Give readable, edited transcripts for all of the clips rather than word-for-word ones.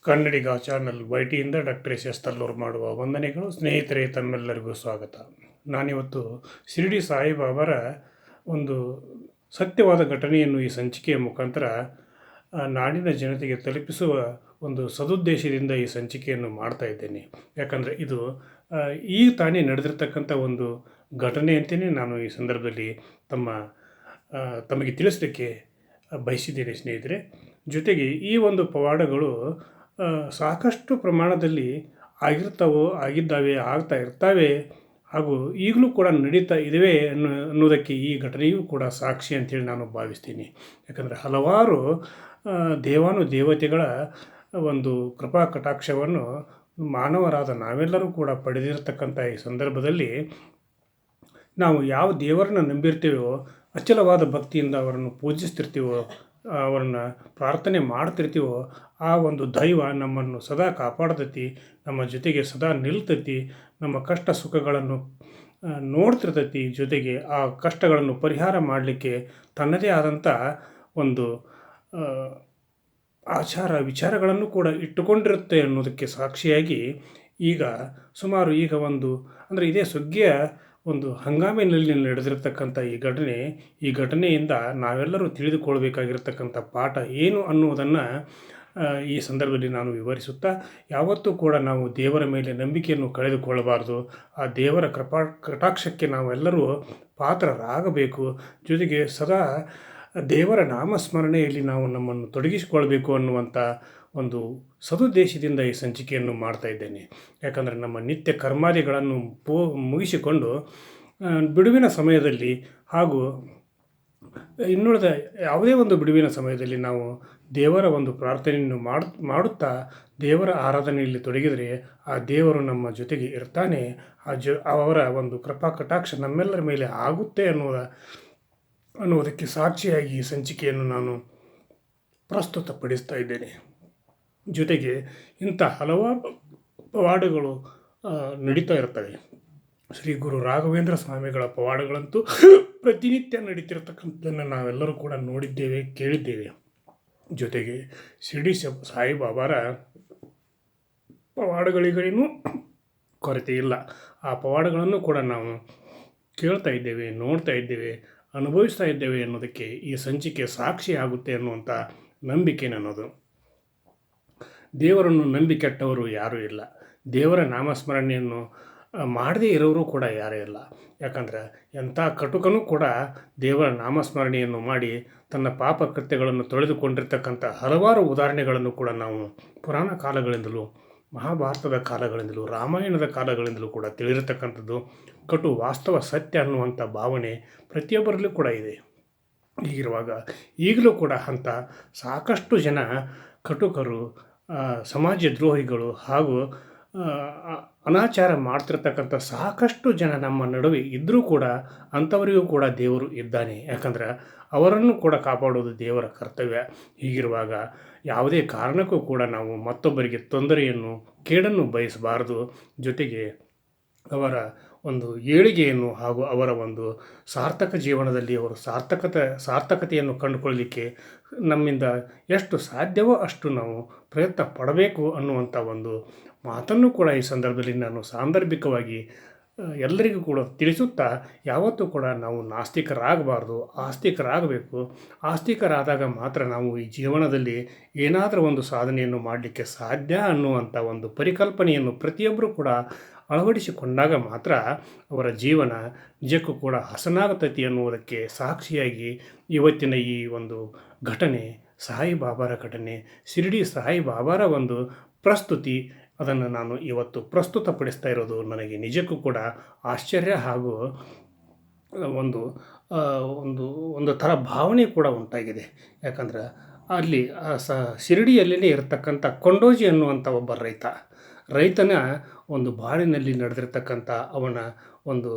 ಕನ್ನಡಿಗ channel ವೈಟಿಯಿಂದ doctor S Tallur ಮಾಡುವ ವಂದನೆಗಳು. ಸ್ನೇಹಿತರೆ, ತಮ್ಮೆಲ್ಲರಿಗೂ ಸ್ವಾಗತ. ನಾನಿವತ್ತು ಶಿರಡಿ ಸಾಯಿಬಾಬಾರ ಒಂದು ಸತ್ಯವಾದ ಘಟನೆಯನ್ನು ಈ ಸಂಚಿಕೆಯ ಮುಖಾಂತರ ನಾಡಿನ ಜನತೆಗೆ ತಲುಪಿಸುವ ಒಂದು ಸದುದ್ದೇಶದಿಂದ ಈ ಸಂಚಿಕೆಯನ್ನು ಮಾಡ್ತಾ ಇದ್ದೇನೆ. ಯಾಕಂದರೆ ಇದು ಈಗ ತಾನೇ ನಡೆದಿರ್ತಕ್ಕಂಥ ಒಂದು ಘಟನೆ ಅಂತಲೇ ನಾನು ಈ ಸಂದರ್ಭದಲ್ಲಿ ತಮಗೆ ತಿಳಿಸಲಿಕ್ಕೆ ಬಯಸಿದ್ದೇನೆ ಸ್ನೇಹಿತರೆ. ಜೊತೆಗೆ ಈ ಒಂದು ಪವಾಡಗಳು ಸಾಕಷ್ಟು ಪ್ರಮಾಣದಲ್ಲಿ ಆಗಿದ್ದಾವೆ, ಆಗ್ತಾ ಇರ್ತವೆ, ಹಾಗೂ ಈಗಲೂ ಕೂಡ ನಡೀತಾ ಇದ್ದಾವೆ ಅನ್ನೋದಕ್ಕೆ ಈ ಘಟನೆಯೂ ಕೂಡ ಸಾಕ್ಷಿ ಅಂತೇಳಿ ನಾನು ಭಾವಿಸ್ತೀನಿ. ಯಾಕಂದರೆ ಹಲವಾರು ದೇವತೆಗಳ ಒಂದು ಕೃಪಾ ಕಟಾಕ್ಷವನ್ನು ಮಾನವರಾದ ನಾವೆಲ್ಲರೂ ಕೂಡ ಪಡೆದಿರತಕ್ಕಂಥ ಈ ಸಂದರ್ಭದಲ್ಲಿ ನಾವು ಯಾವ ದೇವರನ್ನು ನಂಬಿರ್ತೀವೋ, ಅಚಲವಾದ ಭಕ್ತಿಯಿಂದ ಅವರನ್ನು ಪೂಜಿಸ್ತಿರ್ತೀವೋ, ಅವರನ್ನು ಪ್ರಾರ್ಥನೆ ಮಾಡ್ತಿರ್ತೀವೋ, ಆ ಒಂದು ದೈವ ನಮ್ಮನ್ನು ಸದಾ ಕಾಪಾಡ್ತೈತಿ, ನಮ್ಮ ಜೊತೆಗೆ ಸದಾ ನಿಲ್ತೈತಿ, ನಮ್ಮ ಕಷ್ಟ ಸುಖಗಳನ್ನು ನೋಡ್ತಿರ್ತೈತಿ. ಜೊತೆಗೆ ಆ ಕಷ್ಟಗಳನ್ನು ಪರಿಹಾರ ಮಾಡಲಿಕ್ಕೆ ತನ್ನದೇ ಆದಂಥ ಒಂದು ಆಚಾರ ವಿಚಾರಗಳನ್ನು ಕೂಡ ಇಟ್ಟುಕೊಂಡಿರುತ್ತೆ ಅನ್ನೋದಕ್ಕೆ ಸಾಕ್ಷಿಯಾಗಿ ಈಗ ಅಂದರೆ ಇದೇ ಸುಗ್ಗಿಯ ಒಂದು ಹಂಗಾಮಿನಲ್ಲಿ ನಡೆದಿರ್ತಕ್ಕಂಥ ಈ ಘಟನೆಯಿಂದ ನಾವೆಲ್ಲರೂ ತಿಳಿದುಕೊಳ್ಬೇಕಾಗಿರ್ತಕ್ಕಂಥ ಪಾಠ ಏನು ಅನ್ನುವುದನ್ನು ಈ ಸಂದರ್ಭದಲ್ಲಿ ನಾನು ವಿವರಿಸುತ್ತಾ, ಯಾವತ್ತೂ ಕೂಡ ನಾವು ದೇವರ ಮೇಲೆ ನಂಬಿಕೆಯನ್ನು ಕಳೆದುಕೊಳ್ಳಬಾರ್ದು. ಆ ದೇವರ ಕಟಾಕ್ಷಕ್ಕೆ ನಾವೆಲ್ಲರೂ ಪಾತ್ರರಾಗಬೇಕು. ಜೊತೆಗೆ ಸದಾ ದೇವರ ನಾಮಸ್ಮರಣೆಯಲ್ಲಿ ನಾವು ನಮ್ಮನ್ನು ತೊಡಗಿಸಿಕೊಳ್ಬೇಕು ಅನ್ನುವಂಥ ಒಂದು ಸದುದ್ದೇಶದಿಂದ ಈ ಸಂಚಿಕೆಯನ್ನು ಮಾಡ್ತಾ ಇದ್ದೇನೆ. ಯಾಕಂದರೆ ನಮ್ಮ ನಿತ್ಯ ಕರ್ಮಾದಿಗಳನ್ನು ಮುಗಿಸಿಕೊಂಡು ಬಿಡುವಿನ ಸಮಯದಲ್ಲಿ ಹಾಗೂ ಇನ್ನುಳಿದ ಯಾವುದೇ ಒಂದು ಬಿಡುವಿನ ಸಮಯದಲ್ಲಿ ನಾವು ದೇವರ ಒಂದು ಪ್ರಾರ್ಥನೆಯನ್ನು ಮಾಡುತ್ತಾ ದೇವರ ಆರಾಧನೆಯಲ್ಲಿ ತೊಡಗಿದರೆ ಆ ದೇವರು ನಮ್ಮ ಜೊತೆಗೆ ಇರ್ತಾನೆ. ಅವರ ಒಂದು ಕೃಪಾ ಕಟಾಕ್ಷ ನಮ್ಮೆಲ್ಲರ ಮೇಲೆ ಆಗುತ್ತೆ ಅನ್ನುವುದಕ್ಕೆ ಸಾಕ್ಷಿಯಾಗಿ ಈ ಸಂಚಿಕೆಯನ್ನು ನಾನು ಪ್ರಸ್ತುತಪಡಿಸ್ತಾ ಇದ್ದೇನೆ. ಜೊತೆಗೆ ಇಂಥ ಹಲವಾರು ಪವಾಡಗಳು ನಡೀತಾ ಇರ್ತವೆ. ಶ್ರೀ ಗುರು ರಾಘವೇಂದ್ರ ಸ್ವಾಮಿಗಳ ಪವಾಡಗಳಂತೂ ಪ್ರತಿನಿತ್ಯ ನಡೀತಿರ್ತಕ್ಕಂಥದ್ದನ್ನು ನಾವೆಲ್ಲರೂ ಕೂಡ ನೋಡಿದ್ದೇವೆ, ಕೇಳಿದ್ದೇವೆ. ಜೊತೆಗೆ ಶಿರಡಿ ಸಾಯಿಬಾಬಾರ ಪವಾಡಗಳಿಗೇನೂ ಕೊರತೆ ಇಲ್ಲ. ಆ ಪವಾಡಗಳನ್ನು ಕೂಡ ನಾವು ಕೇಳ್ತಾ ಇದ್ದೇವೆ, ನೋಡ್ತಾ ಇದ್ದೇವೆ, ಅನುಭವಿಸ್ತಾ ಇದ್ದೇವೆ ಅನ್ನೋದಕ್ಕೆ ಈ ಸಂಚಿಕೆ ಸಾಕ್ಷಿ ಆಗುತ್ತೆ ಅನ್ನುವಂಥ ನಂಬಿಕೆ ನನ್ನದು. ದೇವರನ್ನು ನಂಬಿ ಕೆಟ್ಟವರು ಯಾರೂ ಇಲ್ಲ. ದೇವರ ನಾಮಸ್ಮರಣೆಯನ್ನು ಮಾಡದೇ ಇರೋರು ಕೂಡ ಯಾರೂ ಇಲ್ಲ. ಯಾಕಂದರೆ ಎಂಥ ಕಟುಕನೂ ಕೂಡ ದೇವರ ನಾಮಸ್ಮರಣೆಯನ್ನು ಮಾಡಿ ತನ್ನ ಪಾಪ ಕೃತ್ಯಗಳನ್ನು ತೊಳೆದುಕೊಂಡಿರ್ತಕ್ಕಂಥ ಹಲವಾರು ಉದಾಹರಣೆಗಳನ್ನು ಕೂಡ ನಾವು ಪುರಾಣ ಕಾಲಗಳಿಂದಲೂ, ಮಹಾಭಾರತದ ಕಾಲಗಳಿಂದಲೂ, ರಾಮಾಯಣದ ಕಾಲಗಳಿಂದಲೂ ಕೂಡ ತಿಳಿದಿರ್ತಕ್ಕಂಥದ್ದು. ಕಟು ವಾಸ್ತವ ಸತ್ಯ ಅನ್ನುವಂಥ ಭಾವನೆ ಪ್ರತಿಯೊಬ್ಬರಲ್ಲೂ ಕೂಡ ಇದೆ. ಹೀಗಿರುವಾಗ ಈಗಲೂ ಕೂಡ ಅಂಥ ಸಾಕಷ್ಟು ಜನ ಕಟುಕರು, ಸಮಾಜ ದ್ರೋಹಿಗಳು ಹಾಗೂ ಅನಾಚಾರ ಮಾಡ್ತಿರ್ತಕ್ಕಂಥ ಸಾಕಷ್ಟು ಜನ ನಮ್ಮ ನಡುವೆ ಇದ್ದರೂ ಕೂಡ ಅಂಥವರಿಗೂ ಕೂಡ ದೇವರು ಇದ್ದಾನೆ. ಯಾಕಂದ್ರೆ ಅವರನ್ನು ಕೂಡ ಕಾಪಾಡೋದು ದೇವರ ಕರ್ತವ್ಯ. ಹೀಗಿರುವಾಗ ಯಾವುದೇ ಕಾರಣಕ್ಕೂ ಕೂಡ ನಾವು ಮತ್ತೊಬ್ಬರಿಗೆ ತೊಂದರೆಯನ್ನು, ಕೇಡನ್ನು ಬಯಸಬಾರದು. ಜೊತೆಗೆ ಅವರ ಒಂದು ಏಳಿಗೆಯನ್ನು ಹಾಗೂ ಅವರ ಒಂದು ಸಾರ್ಥಕ ಜೀವನದಲ್ಲಿ ಅವರು ಸಾರ್ಥಕತೆಯನ್ನು ಕಂಡುಕೊಳ್ಳಲಿಕ್ಕೆ ನಮ್ಮಿಂದ ಎಷ್ಟು ಸಾಧ್ಯವೋ ಅಷ್ಟು ನಾವು ಪ್ರಯತ್ನ ಪಡಬೇಕು ಅನ್ನುವಂಥ ಒಂದು ಮಾತನ್ನು ಕೂಡ ಈ ಸಂದರ್ಭದಲ್ಲಿ ನಾನು ಸಾಂದರ್ಭಿಕವಾಗಿ ಎಲ್ಲರಿಗೂ ಕೂಡ ತಿಳಿಸುತ್ತಾ, ಯಾವತ್ತೂ ಕೂಡ ನಾವು ನಾಸ್ತಿಕರಾಗಬಾರ್ದು, ಆಸ್ತಿಕರಾಗಬೇಕು. ಆಸ್ತಿಕರಾದಾಗ ಮಾತ್ರ ನಾವು ಈ ಜೀವನದಲ್ಲಿ ಏನಾದರೂ ಒಂದು ಸಾಧನೆಯನ್ನು ಮಾಡಲಿಕ್ಕೆ ಸಾಧ್ಯ ಅನ್ನುವಂಥ ಒಂದು ಪರಿಕಲ್ಪನೆಯನ್ನು ಪ್ರತಿಯೊಬ್ಬರೂ ಕೂಡ ಅಳವಡಿಸಿಕೊಂಡಾಗ ಮಾತ್ರ ಅವರ ಜೀವನ ನಿಜಕ್ಕೂ ಕೂಡ ಹಸನಾಗುತ್ತೈತಿ ಅನ್ನುವುದಕ್ಕೆ ಸಾಕ್ಷಿಯಾಗಿ ಇವತ್ತಿನ ಈ ಒಂದು ಘಟನೆ, ಸಾಯಿಬಾಬಾರ ಘಟನೆ, ಶಿರಡಿ ಸಾಯಿಬಾಬಾರ ಒಂದು ಪ್ರಸ್ತುತಿ, ಅದನ್ನು ನಾನು ಇವತ್ತು ಪ್ರಸ್ತುತಪಡಿಸ್ತಾ ಇರೋದು ನನಗೆ ನಿಜಕ್ಕೂ ಕೂಡ ಆಶ್ಚರ್ಯ ಹಾಗೂ ಒಂದು ಒಂದು ಒಂದು ಥರ ಭಾವನೆ ಕೂಡ ಉಂಟಾಗಿದೆ. ಯಾಕಂದ್ರೆ ಅಲ್ಲಿ ಶಿರಡಿಯಲ್ಲೇ ಇರತಕ್ಕಂಥ ಕೊಂಡೋಜಿ ಅನ್ನುವಂಥ ಒಬ್ಬ ರೈತನ ಒಂದು ಬಾಳಿನಲ್ಲಿ ನಡೆದಿರ್ತಕ್ಕಂಥ ಅವನ ಒಂದು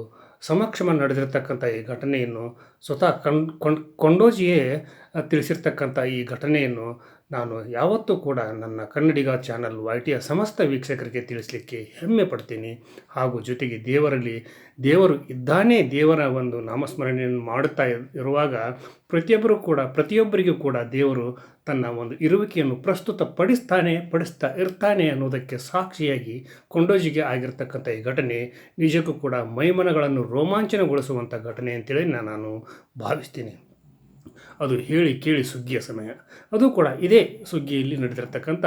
ಸಮಕ್ಷಮ ನಡೆದಿರ್ತಕ್ಕಂಥ ಈ ಘಟನೆಯನ್ನು ಸ್ವತಃ ಕೊಂಡೋಜಿಯೇ ತಿಳಿಸಿರ್ತಕ್ಕಂಥ ಈ ಘಟನೆಯನ್ನು ನಾನು ಯಾವತ್ತೂ ಕೂಡ ನನ್ನ ಕನ್ನಡಿಗ ಚಾನಲ್ YTಯ ಸಮಸ್ತ ವೀಕ್ಷಕರಿಗೆ ತಿಳಿಸಲಿಕ್ಕೆ ಹೆಮ್ಮೆ ಪಡ್ತೀನಿ. ಹಾಗೂ ಜೊತೆಗೆ ದೇವರು ಇದ್ದಾನೆ, ದೇವರ ಒಂದು ನಾಮಸ್ಮರಣೆಯನ್ನು ಮಾಡುತ್ತಾ ಇರುವಾಗ ಪ್ರತಿಯೊಬ್ಬರಿಗೂ ಕೂಡ ದೇವರು ತನ್ನ ಒಂದು ಇರುವಿಕೆಯನ್ನು ಪಡಿಸ್ತಾ ಇರ್ತಾನೆ ಅನ್ನೋದಕ್ಕೆ ಸಾಕ್ಷಿಯಾಗಿ ಕೊಂಡೋಜಿಗೆ ಆಗಿರ್ತಕ್ಕಂಥ ಈ ಘಟನೆ ನಿಜಕ್ಕೂ ಕೂಡ ಮೈಮನಗಳನ್ನು ರೋಮಾಂಚನಗೊಳಿಸುವಂಥ ಘಟನೆ ಅಂತೇಳಿ ನಾನು ಭಾವಿಸ್ತೀನಿ. ಅದು ಹೇಳಿ ಕೇಳಿ ಸುಗ್ಗಿಯ ಸಮಯ. ಅದು ಕೂಡ ಇದೇ ಸುಗ್ಗಿಯಲ್ಲಿ ನಡೆದಿರ್ತಕ್ಕಂಥ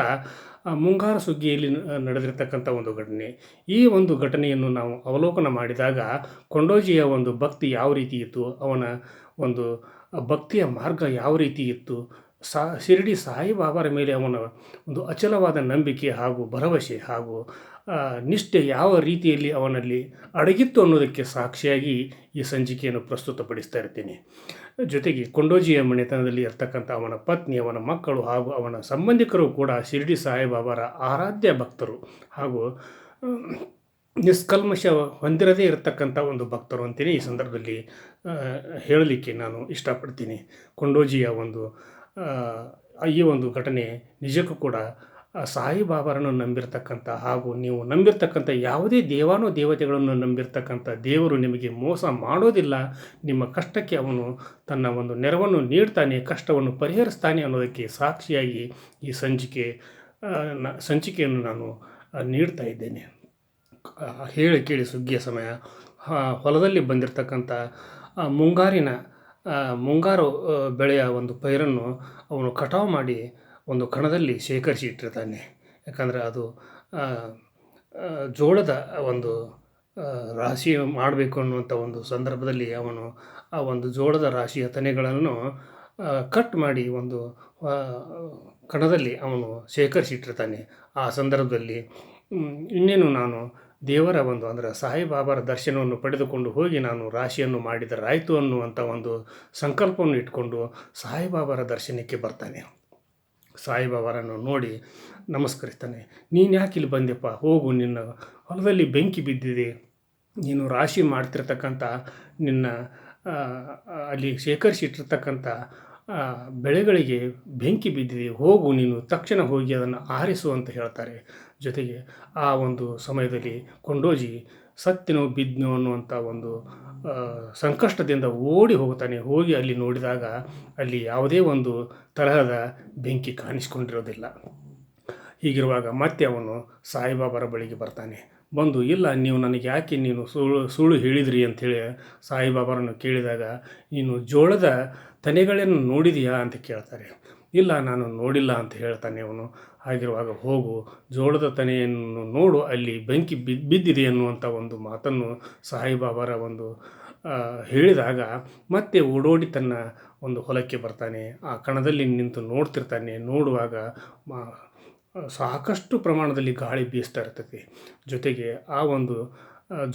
ಮುಂಗಾರು ಸುಗ್ಗಿಯಲ್ಲಿ ನಡೆದಿರ್ತಕ್ಕಂಥ ಒಂದು ಘಟನೆ. ಈ ಒಂದು ಘಟನೆಯನ್ನು ನಾವು ಅವಲೋಕನ ಮಾಡಿದಾಗ ಕೊಂಡೋಜಿಯ ಒಂದು ಭಕ್ತಿ ಯಾವ ರೀತಿ ಇತ್ತು, ಅವನ ಒಂದು ಭಕ್ತಿಯ ಮಾರ್ಗ ಯಾವ ರೀತಿ ಇತ್ತು, ಶಿರಡಿ ಸಾಯಿಬಾಬಾರ ಮೇಲೆ ಅವನ ಒಂದು ಅಚಲವಾದ ನಂಬಿಕೆ ಹಾಗೂ ಭರವಸೆ ಹಾಗೂ ನಿಷ್ಠೆ ಯಾವ ರೀತಿಯಲ್ಲಿ ಅವನಲ್ಲಿ ಅಡಗಿತ್ತು ಅನ್ನೋದಕ್ಕೆ ಸಾಕ್ಷಿಯಾಗಿ ಈ ಸಂಚಿಕೆಯನ್ನು ಪ್ರಸ್ತುತಪಡಿಸ್ತಾ ಇರ್ತೀನಿ. ಜೊತೆಗೆ ಕೊಂಡೋಜಿಯ ಮನೆತನದಲ್ಲಿ ಇರ್ತಕ್ಕಂಥ ಅವನ ಪತ್ನಿ, ಅವನ ಮಕ್ಕಳು ಹಾಗೂ ಅವನ ಸಂಬಂಧಿಕರು ಕೂಡ ಶಿರಡಿ ಸಾಯಿಬಾಬಾರ ಆರಾಧ್ಯ ಭಕ್ತರು ಹಾಗೂ ನಿಷ್ಕಲ್ಮಶ ಹೊಂದಿರದೇ ಇರತಕ್ಕಂಥ ಒಂದು ಭಕ್ತರು ಅಂತೇಳಿ ಈ ಸಂದರ್ಭದಲ್ಲಿ ಹೇಳಲಿಕ್ಕೆ ನಾನು ಇಷ್ಟಪಡ್ತೀನಿ. ಕೊಂಡೋಜಿಯ ಈ ಒಂದು ಘಟನೆ ನಿಜಕ್ಕೂ ಕೂಡ ಸಾಯಿಬಾಬಾರನ್ನು ನಂಬಿರ್ತಕ್ಕಂಥ ಹಾಗೂ ನೀವು ನಂಬಿರ್ತಕ್ಕಂಥ ಯಾವುದೇ ದೇವತೆಗಳನ್ನು ನಂಬಿರ್ತಕ್ಕಂಥ ದೇವರು ನಿಮಗೆ ಮೋಸ ಮಾಡೋದಿಲ್ಲ. ನಿಮ್ಮ ಕಷ್ಟಕ್ಕೆ ಅವನು ತನ್ನ ಒಂದು ನೆರವನ್ನು ನೀಡ್ತಾನೆ, ಕಷ್ಟವನ್ನು ಪರಿಹರಿಸ್ತಾನೆ ಅನ್ನೋದಕ್ಕೆ ಸಾಕ್ಷಿಯಾಗಿ ಈ ಸಂಚಿಕೆಯನ್ನು ನಾನು ನೀಡ್ತಾ ಇದ್ದೇನೆ. ಹೇಳಿ ಕೇಳಿ ಸುಗ್ಗಿಯ ಸಮಯ. ಹೊಲದಲ್ಲಿ ಬಂದಿರತಕ್ಕಂಥ ಮುಂಗಾರು ಬೆಳೆಯ ಒಂದು ಪೈರನ್ನು ಅವನು ಕಟಾವು ಮಾಡಿ ಒಂದು ಕಣದಲ್ಲಿ ಶೇಖರಿಸಿ ಇಟ್ಟಿರ್ತಾನೆ. ಯಾಕಂದರೆ ಅದು ಜೋಳದ ಒಂದು ರಾಶಿ ಮಾಡಬೇಕು ಅನ್ನುವಂಥ ಒಂದು ಸಂದರ್ಭದಲ್ಲಿ ಅವನು ಆ ಒಂದು ಜೋಳದ ರಾಶಿಯ ತೆನೆಗಳನ್ನು ಕಟ್ ಮಾಡಿ ಒಂದು ಕಣದಲ್ಲಿ ಅವನು ಶೇಖರಿಸಿಟ್ಟಿರ್ತಾನೆ. ಆ ಸಂದರ್ಭದಲ್ಲಿ ಇನ್ನೇನು ನಾನು ದೇವರ ಅಂದರೆ ಸಾಯಿಬಾಬಾರ ದರ್ಶನವನ್ನು ಪಡೆದುಕೊಂಡು ಹೋಗಿ ನಾನು ರಾಶಿಯನ್ನು ಮಾಡಿದರಾಯಿತು ಅನ್ನುವಂಥ ಒಂದು ಸಂಕಲ್ಪವನ್ನು ಇಟ್ಕೊಂಡು ಸಾಯಿಬಾಬಾರ ದರ್ಶನಕ್ಕೆ ಬರ್ತಾನೆ. ಸಾಯಿಬಾಬಾರನ್ನು ನೋಡಿ ನಮಸ್ಕರಿಸ್ತಾನೆ. ನೀನು ಯಾಕೆ ಇಲ್ಲಿ ಬಂದೆಪ್ಪ? ಹೋಗು, ನಿನ್ನ ಹೊಲದಲ್ಲಿ ಬೆಂಕಿ ಬಿದ್ದಿದೆ, ನೀನು ರಾಶಿ ಮಾಡ್ತಿರ್ತಕ್ಕಂಥ ನಿನ್ನ ಅಲ್ಲಿ ಶೇಖರಿಸಿಟ್ಟಿರ್ತಕ್ಕಂಥ ಬೆಳೆಗಳಿಗೆ ಬೆಂಕಿ ಬಿದ್ದಿದೆ, ಹೋಗು ನೀನು, ತಕ್ಷಣ ಹೋಗಿ ಅದನ್ನು ಆರಿಸು ಅಂತ ಹೇಳ್ತಾರೆ. ಜೊತೆಗೆ ಆ ಒಂದು ಸಮಯದಲ್ಲಿ ಕೊಂಡೋಜಿ ಸತ್ತಿನೋ ಬಿದ್ನೋ ಅನ್ನುವಂಥ ಒಂದು ಸಂಕಷ್ಟದಿಂದ ಓಡಿ ಹೋಗ್ತಾನೆ. ಹೋಗಿ ಅಲ್ಲಿ ನೋಡಿದಾಗ ಅಲ್ಲಿ ಯಾವುದೇ ಒಂದು ತರಹದ ಬೆಂಕಿ ಕಾಣಿಸ್ಕೊಂಡಿರೋದಿಲ್ಲ. ಹೀಗಿರುವಾಗ ಮತ್ತೆ ಅವನು ಸಾಯಿಬಾಬಾರ ಬಳಿಗೆ ಬರ್ತಾನೆ. ಬಂದು, ಇಲ್ಲ, ನೀವು ನನಗೆ ಯಾಕೆ ನೀನು ಸುಳ್ಳು ಹೇಳಿದ್ರಿ ಅಂಥೇಳಿ ಸಾಯಿಬಾಬಾರನ್ನು ಕೇಳಿದಾಗ, ನೀನು ಜೋಳದ ತೆನೆಗಳನ್ನು ನೋಡಿದೆಯಾ ಅಂತ ಕೇಳ್ತಾರೆ. ಇಲ್ಲ, ನಾನು ನೋಡಿಲ್ಲ ಅಂತ ಹೇಳ್ತಾನೆ ಅವನು. ಹಾಗಿರುವಾಗ ಹೋಗು, ಜೋಳದ ತೆನೆಯನ್ನು ನೋಡು, ಅಲ್ಲಿ ಬೆಂಕಿ ಬಿದ್ದಿದೆ ಅನ್ನುವಂಥ ಒಂದು ಮಾತನ್ನು ಸಾಯಿಬಾಬಾರ ಹೇಳಿದಾಗ ಮತ್ತೆ ಓಡೋಡಿ ತನ್ನ ಒಂದು ಹೊಲಕ್ಕೆ ಬರ್ತಾನೆ. ಆ ಕಣದಲ್ಲಿ ನಿಂತು ನೋಡ್ತಿರ್ತಾನೆ. ನೋಡುವಾಗ ಸಾಕಷ್ಟು ಪ್ರಮಾಣದಲ್ಲಿ ಗಾಳಿ ಬೀಸ್ತಾ ಇರ್ತೈತಿ. ಜೊತೆಗೆ ಆ ಒಂದು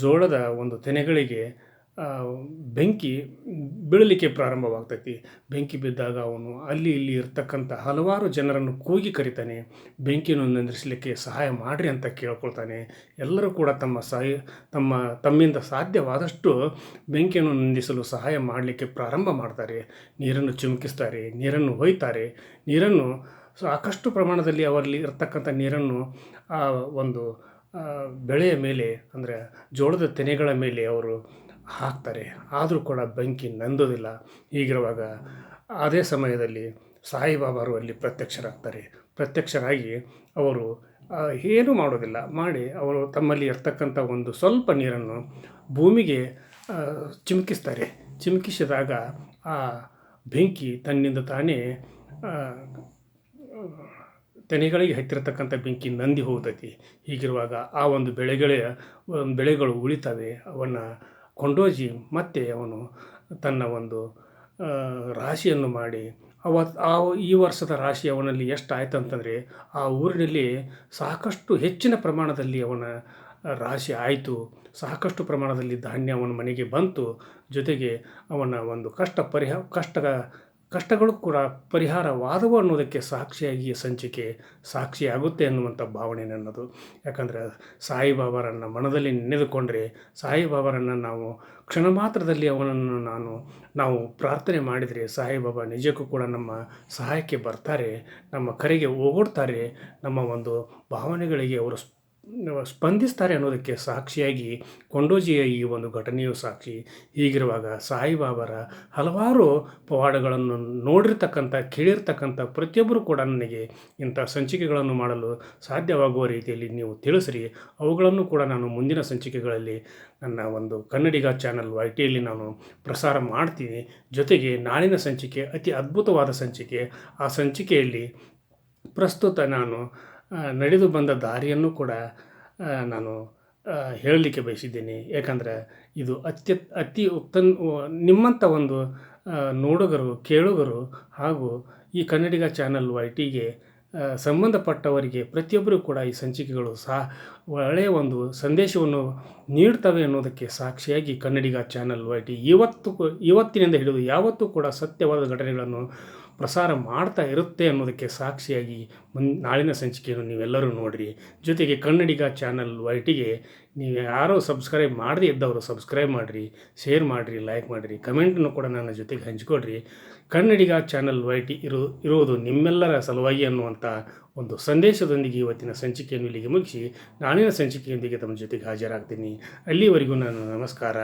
ಜೋಳದ ಒಂದು ತೆನೆಗಳಿಗೆ ಬೆಂಕಿ ಬೀಳಲಿಕ್ಕೆ ಪ್ರಾರಂಭವಾಗ್ತೈತಿ. ಬೆಂಕಿ ಬಿದ್ದಾಗ ಅವನು ಅಲ್ಲಿ ಇಲ್ಲಿ ಇರ್ತಕ್ಕಂಥ ಹಲವಾರು ಜನರನ್ನು ಕೂಗಿ ಕರಿತಾನೆ. ಬೆಂಕಿಯನ್ನು ನಂದಿಸಲಿಕ್ಕೆ ಸಹಾಯ ಮಾಡಿರಿ ಅಂತ ಕೇಳ್ಕೊಳ್ತಾನೆ. ಎಲ್ಲರೂ ಕೂಡ ತಮ್ಮಿಂದ ಸಾಧ್ಯವಾದಷ್ಟು ಬೆಂಕಿಯನ್ನು ನಂದಿಸಲು ಸಹಾಯ ಮಾಡಲಿಕ್ಕೆ ಪ್ರಾರಂಭ ಮಾಡ್ತಾರೆ. ನೀರನ್ನು ಚಿಮುಕಿಸ್ತಾರೆ, ನೀರನ್ನು ಒಯ್ತಾರೆ. ನೀರನ್ನು ಸಾಕಷ್ಟು ಪ್ರಮಾಣದಲ್ಲಿ ಅವರಲ್ಲಿ ಇರತಕ್ಕಂಥ ನೀರನ್ನು ಆ ಒಂದು ಬೆಳೆಯ ಮೇಲೆ, ಅಂದರೆ ಜೋಳದ ತೆನೆಗಳ ಮೇಲೆ ಅವರು ಹಾಕ್ತಾರೆ. ಆದರೂ ಕೂಡ ಬೆಂಕಿ ನಂದೋದಿಲ್ಲ. ಹೀಗಿರುವಾಗ ಅದೇ ಸಮಯದಲ್ಲಿ ಸಾಯಿಬಾಬಾರು ಅಲ್ಲಿ ಪ್ರತ್ಯಕ್ಷರಾಗಿ ಅವರು ಏನೂ ಮಾಡೋದಿಲ್ಲ. ಮಾಡಿ ಅವರು ತಮ್ಮಲ್ಲಿ ಇರ್ತಕ್ಕಂಥ ಒಂದು ಸ್ವಲ್ಪ ನೀರನ್ನು ಭೂಮಿಗೆ ಚಿಮುಕಿಸ್ತಾರೆ. ಚಿಮುಕಿಸಿದಾಗ ಆ ಬೆಂಕಿ ತನ್ನಿಂದ ತಾನೇ ತೆನೆಗಳಿಗೆ ಹತ್ತಿರತಕ್ಕಂಥ ಬೆಂಕಿ ನಂದಿ ಹೋಗ್ತೈತಿ. ಹೀಗಿರುವಾಗ ಆ ಒಂದು ಬೆಳೆಗಳು ಉಳಿತವೆ. ಅವನ್ನು ಕೊಂಡೋಜಿ ಮತ್ತೆ ಅವನು ತನ್ನ ಒಂದು ರಾಶಿಯನ್ನು ಮಾಡಿ ಈ ವರ್ಷದ ರಾಶಿ ಅವನಲ್ಲಿ ಎಷ್ಟು ಆಯ್ತು ಅಂತಂದರೆ, ಆ ಊರಿನಲ್ಲಿ ಸಾಕಷ್ಟು ಹೆಚ್ಚಿನ ಪ್ರಮಾಣದಲ್ಲಿ ಅವನ ರಾಶಿ ಆಯಿತು. ಸಾಕಷ್ಟು ಪ್ರಮಾಣದಲ್ಲಿ ಧಾನ್ಯ ಅವನ ಮನೆಗೆ ಬಂತು. ಜೊತೆಗೆ ಅವನ ಒಂದು ಕಷ್ಟಗಳು ಕೂಡ ಪರಿಹಾರವಾದವು ಅನ್ನೋದಕ್ಕೆ ಸಾಕ್ಷಿಯಾಗಿ ಈ ಸಂಚಿಕೆ ಸಾಕ್ಷಿಯಾಗುತ್ತೆ ಅನ್ನುವಂಥ ಭಾವನೆ ನನ್ನದು. ಯಾಕಂದರೆ ಸಾಯಿಬಾಬಾರನ್ನು ಮನದಲ್ಲಿ ನೆನೆದುಕೊಂಡರೆ ಸಾಯಿಬಾಬಾರನ್ನು ನಾವು ಕ್ಷಣ ಮಾತ್ರದಲ್ಲಿ ಅವನನ್ನು ನಾವು ಪ್ರಾರ್ಥನೆ ಮಾಡಿದರೆ ಸಾಯಿಬಾಬಾ ನಿಜಕ್ಕೂ ಕೂಡ ನಮ್ಮ ಸಹಾಯಕ್ಕೆ ಬರ್ತಾರೆ, ನಮ್ಮ ಕರೆಗೆ ಓಗೊಡ್ತಾರೆ, ನಮ್ಮ ಒಂದು ಭಾವನೆಗಳಿಗೆ ಅವರು ಸ್ಪಂದಿಸ್ತಾರೆ ಅನ್ನೋದಕ್ಕೆ ಸಾಕ್ಷಿಯಾಗಿ ಕೊಂಡೋಜಿಯ ಈ ಒಂದು ಘಟನೆಯು ಸಾಕ್ಷಿ. ಹೀಗಿರುವಾಗ ಸಾಯಿಬಾಬಾರ ಹಲವಾರು ಪವಾಡಗಳನ್ನು ನೋಡಿರ್ತಕ್ಕಂಥ ಕೇಳಿರ್ತಕ್ಕಂಥ ಪ್ರತಿಯೊಬ್ಬರು ಕೂಡ ನನಗೆ ಇಂಥ ಸಂಚಿಕೆಗಳನ್ನು ಮಾಡಲು ಸಾಧ್ಯವಾಗುವ ರೀತಿಯಲ್ಲಿ ನೀವು ತಿಳಿಸ್ರಿ. ಅವುಗಳನ್ನು ಕೂಡ ನಾನು ಮುಂದಿನ ಸಂಚಿಕೆಗಳಲ್ಲಿ ನನ್ನ ಒಂದು ಕನ್ನಡಿಗ ಚಾನಲ್ YTಯಲ್ಲಿ ನಾನು ಪ್ರಸಾರ ಮಾಡ್ತೀನಿ. ಜೊತೆಗೆ ನಾಳಿನ ಸಂಚಿಕೆ ಅತಿ ಅದ್ಭುತವಾದ ಸಂಚಿಕೆ. ಆ ಸಂಚಿಕೆಯಲ್ಲಿ ಪ್ರಸ್ತುತ ನಾನು ನಡೆದು ಬಂದ ದಾರಿಯನ್ನು ಕೂಡ ನಾನು ಹೇಳಲಿಕ್ಕೆ ಬಯಸಿದ್ದೀನಿ. ಯಾಕಂದರೆ ಇದು ಅತಿ ನಿಮ್ಮಂಥ ಒಂದು ನೋಡುಗರು, ಕೇಳುಗರು ಹಾಗೂ ಈ ಕನ್ನಡಿಗ ಚಾನಲ್ YTಗೆ ಸಂಬಂಧಪಟ್ಟವರಿಗೆ ಪ್ರತಿಯೊಬ್ಬರೂ ಕೂಡ ಈ ಸಂಚಿಕೆಗಳು ಒಳ್ಳೆಯ ಒಂದು ಸಂದೇಶವನ್ನು ನೀಡ್ತವೆ ಅನ್ನೋದಕ್ಕೆ ಸಾಕ್ಷಿಯಾಗಿ ಕನ್ನಡಿಗ ಚಾನಲ್ YT ಇವತ್ತಿನಿಂದ ಹಿಡಿದು ಯಾವತ್ತೂ ಕೂಡ ಸತ್ಯವಾದ ಘಟನೆಗಳನ್ನು ಪ್ರಸಾರ ಮಾಡ್ತಾ ಇರುತ್ತೆ ಅನ್ನೋದಕ್ಕೆ ಸಾಕ್ಷಿಯಾಗಿ ನಾಳಿನ ಸಂಚಿಕೆಯನ್ನು ನೀವೆಲ್ಲರೂ ನೋಡಿರಿ. ಜೊತೆಗೆ ಕನ್ನಡಿಗ ಚಾನಲ್ YTಗೆ ನೀವು ಯಾರೋ ಸಬ್ಸ್ಕ್ರೈಬ್ ಮಾಡದೇ ಇದ್ದವರು ಸಬ್ಸ್ಕ್ರೈಬ್ ಮಾಡಿರಿ, ಶೇರ್ ಮಾಡಿರಿ, ಲೈಕ್ ಮಾಡಿರಿ, ಕಮೆಂಟನ್ನು ಕೂಡ ನನ್ನ ಜೊತೆಗೆ ಹಂಚಿಕೊಡ್ರಿ. ಕನ್ನಡಿಗ ಚಾನಲ್ YT ಇರುವುದು ನಿಮ್ಮೆಲ್ಲರ ಸಲುವಾಗಿ ಅನ್ನುವಂಥ ಒಂದು ಸಂದೇಶದೊಂದಿಗೆ ಇವತ್ತಿನ ಸಂಚಿಕೆಯನ್ನು ಇಲ್ಲಿಗೆ ಮುಗಿಸಿ ನಾಳಿನ ಸಂಚಿಕೆಯೊಂದಿಗೆ ತಮ್ಮ ಜೊತೆಗೆ ಹಾಜರಾಗ್ತೀನಿ. ಅಲ್ಲಿವರೆಗೂ ನಾನು ನಮಸ್ಕಾರ.